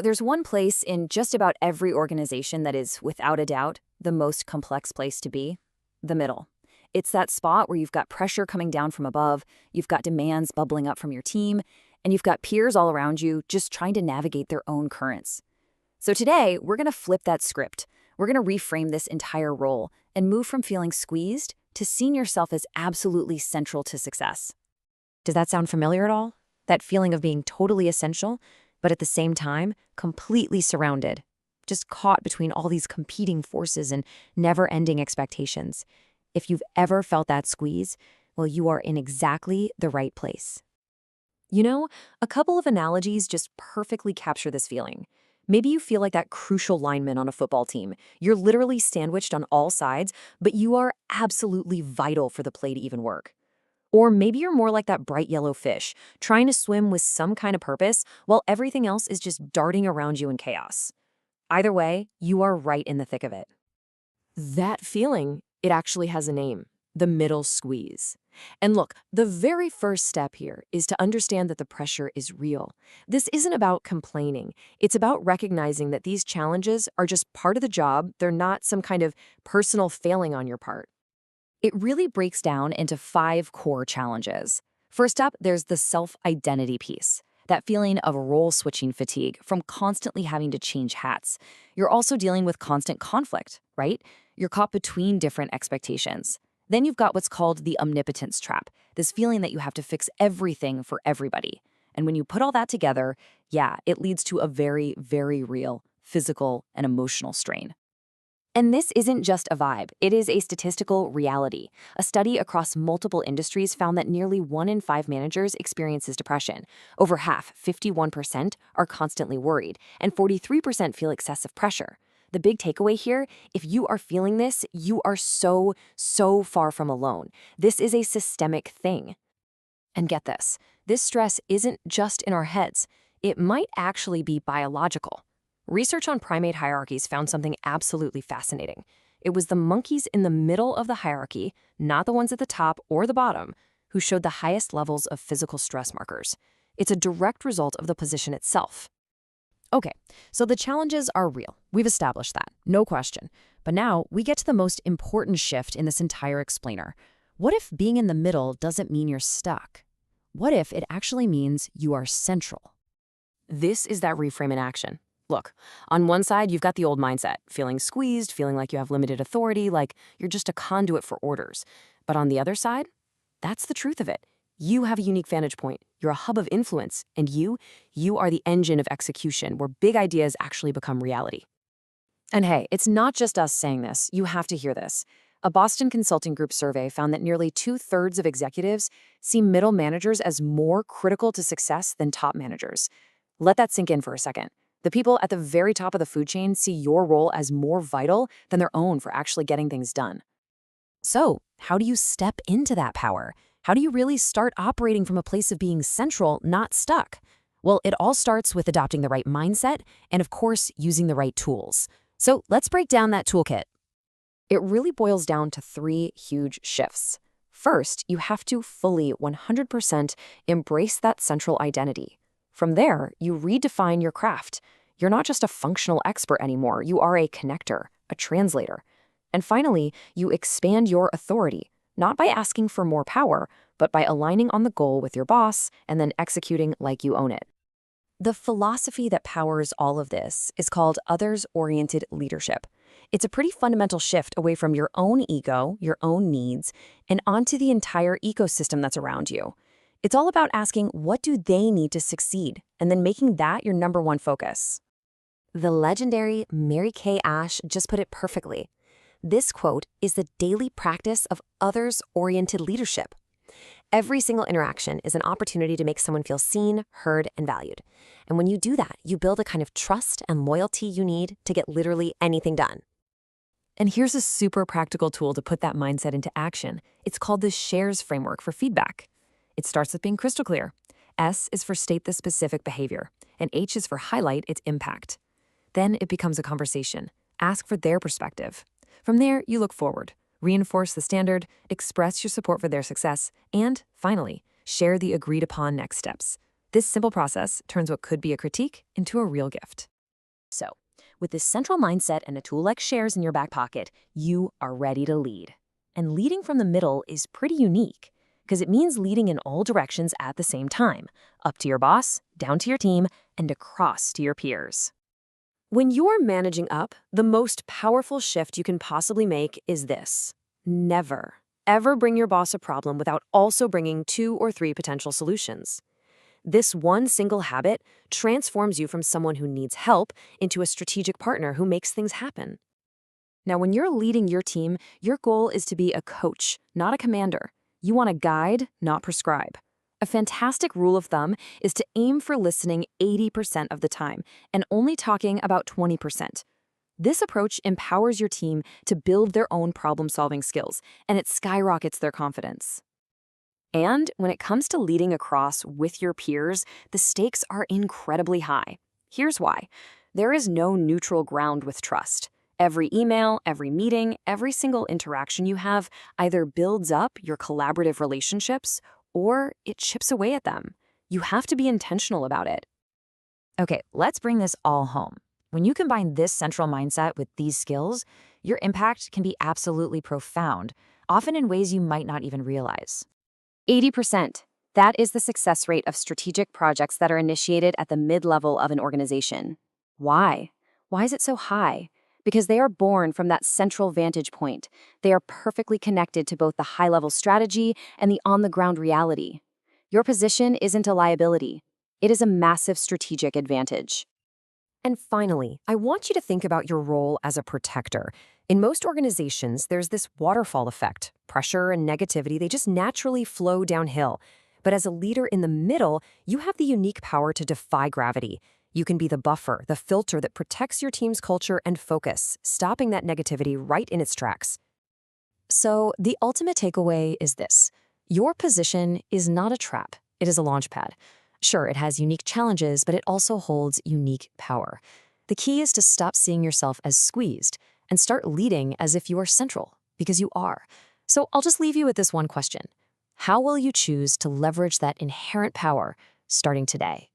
There's one place in just about every organization that is, without a doubt, the most complex place to be: the middle. It's that spot where you've got pressure coming down from above, you've got demands bubbling up from your team, and you've got peers all around you just trying to navigate their own currents. So today, we're going to flip that script. We're going to reframe this entire role and move from feeling squeezed to seeing yourself as absolutely central to success. Does that sound familiar at all? That feeling of being totally essential, but at the same time, completely surrounded, just caught between all these competing forces and never-ending expectations. If you've ever felt that squeeze, well, you are in exactly the right place. A couple of analogies just perfectly capture this feeling. Maybe you feel like that crucial lineman on a football team. You're literally sandwiched on all sides, but you are absolutely vital for the play to even work. Or maybe you're more like that bright yellow fish, trying to swim with some kind of purpose while everything else is just darting around you in chaos. Either way, you are right in the thick of it. That feeling, it actually has a name: the middle squeeze. And look, the very first step here is to understand that the pressure is real. This isn't about complaining. It's about recognizing that these challenges are just part of the job. They're not some kind of personal failing on your part. It really breaks down into 5 core challenges. First up, there's the self-identity piece, that feeling of role-switching fatigue from constantly having to change hats. You're also dealing with constant conflict, right? You're caught between different expectations. Then you've got what's called the omnipotence trap, this feeling that you have to fix everything for everybody. And when you put all that together, yeah, it leads to a very, very real physical and emotional strain. And this isn't just a vibe, it is a statistical reality. A study across multiple industries found that nearly 1 in 5 managers experiences depression. Over half, 51%, are constantly worried, and 43% feel excessive pressure. The big takeaway here: if you are feeling this, you are so far from alone. This is a systemic thing. And get this stress isn't just in our heads. It might actually be biological. Research on primate hierarchies found something absolutely fascinating. It was the monkeys in the middle of the hierarchy, not the ones at the top or the bottom, who showed the highest levels of physical stress markers. It's a direct result of the position itself. Okay, so the challenges are real. We've established that, no question. But now we get to the most important shift in this entire explainer. What if being in the middle doesn't mean you're stuck? What if it actually means you are central? This is that reframe in action. Look, on one side, you've got the old mindset, feeling squeezed, feeling like you have limited authority, like you're just a conduit for orders. But on the other side, that's the truth of it. You have a unique vantage point. You're a hub of influence, and you are the engine of execution where big ideas actually become reality. And hey, it's not just us saying this. You have to hear this. A Boston Consulting Group survey found that nearly 2/3 of executives see middle managers as more critical to success than top managers. Let that sink in for a second. The people at the very top of the food chain see your role as more vital than their own for actually getting things done. So, how do you step into that power? How do you really start operating from a place of being central, not stuck? Well, it all starts with adopting the right mindset and, of course, using the right tools. So let's break down that toolkit. It really boils down to 3 huge shifts. First, you have to fully 100% embrace that central identity. From there, you redefine your craft. You're not just a functional expert anymore. You are a connector, a translator. And finally, you expand your authority, not by asking for more power, but by aligning on the goal with your boss and then executing like you own it. The philosophy that powers all of this is called others-oriented leadership. It's a pretty fundamental shift away from your own ego, your own needs, and onto the entire ecosystem that's around you. It's all about asking, what do they need to succeed, and then making that your number one focus. The legendary Mary Kay Ash just put it perfectly. This quote is the daily practice of others-oriented leadership. Every single interaction is an opportunity to make someone feel seen, heard, and valued. And when you do that, you build a kind of trust and loyalty you need to get literally anything done. And here's a super practical tool to put that mindset into action. It's called the shares framework for feedback. It starts with being crystal clear. S is for state the specific behavior, and H is for highlight its impact. Then it becomes a conversation. Ask for their perspective. From there, you look forward, reinforce the standard, express your support for their success, and finally, share the agreed upon next steps. This simple process turns what could be a critique into a real gift. So, with this central mindset and a tool like Shares in your back pocket, you are ready to lead. And leading from the middle is pretty unique, because it means leading in all directions at the same time, up to your boss, down to your team, and across to your peers. When you're managing up, the most powerful shift you can possibly make is this. Never, ever bring your boss a problem without also bringing 2 or 3 potential solutions. This one single habit transforms you from someone who needs help into a strategic partner who makes things happen. Now, when you're leading your team, your goal is to be a coach, not a commander. You want to guide, not prescribe. A fantastic rule of thumb is to aim for listening 80% of the time and only talking about 20%. This approach empowers your team to build their own problem-solving skills, and it skyrockets their confidence. And when it comes to leading across with your peers, the stakes are incredibly high. Here's why. There is no neutral ground with trust. Every email, every meeting, every single interaction you have either builds up your collaborative relationships or it chips away at them. You have to be intentional about it. Okay, let's bring this all home. When you combine this central mindset with these skills, your impact can be absolutely profound, often in ways you might not even realize. 80%. That is the success rate of strategic projects that are initiated at the mid-level of an organization. Why? Why is it so high? Because they are born from that central vantage point. They are perfectly connected to both the high-level strategy and the on-the-ground reality. Your position isn't a liability. It is a massive strategic advantage. And finally, I want you to think about your role as a protector. In most organizations, there's this waterfall effect. Pressure and negativity, they just naturally flow downhill. But as a leader in the middle, you have the unique power to defy gravity. You can be the buffer, the filter that protects your team's culture and focus, stopping that negativity right in its tracks. So, the ultimate takeaway is this. Your position is not a trap. It is a launchpad. Sure, it has unique challenges, but it also holds unique power. The key is to stop seeing yourself as squeezed and start leading as if you are central, because you are. So I'll just leave you with this one question. How will you choose to leverage that inherent power starting today?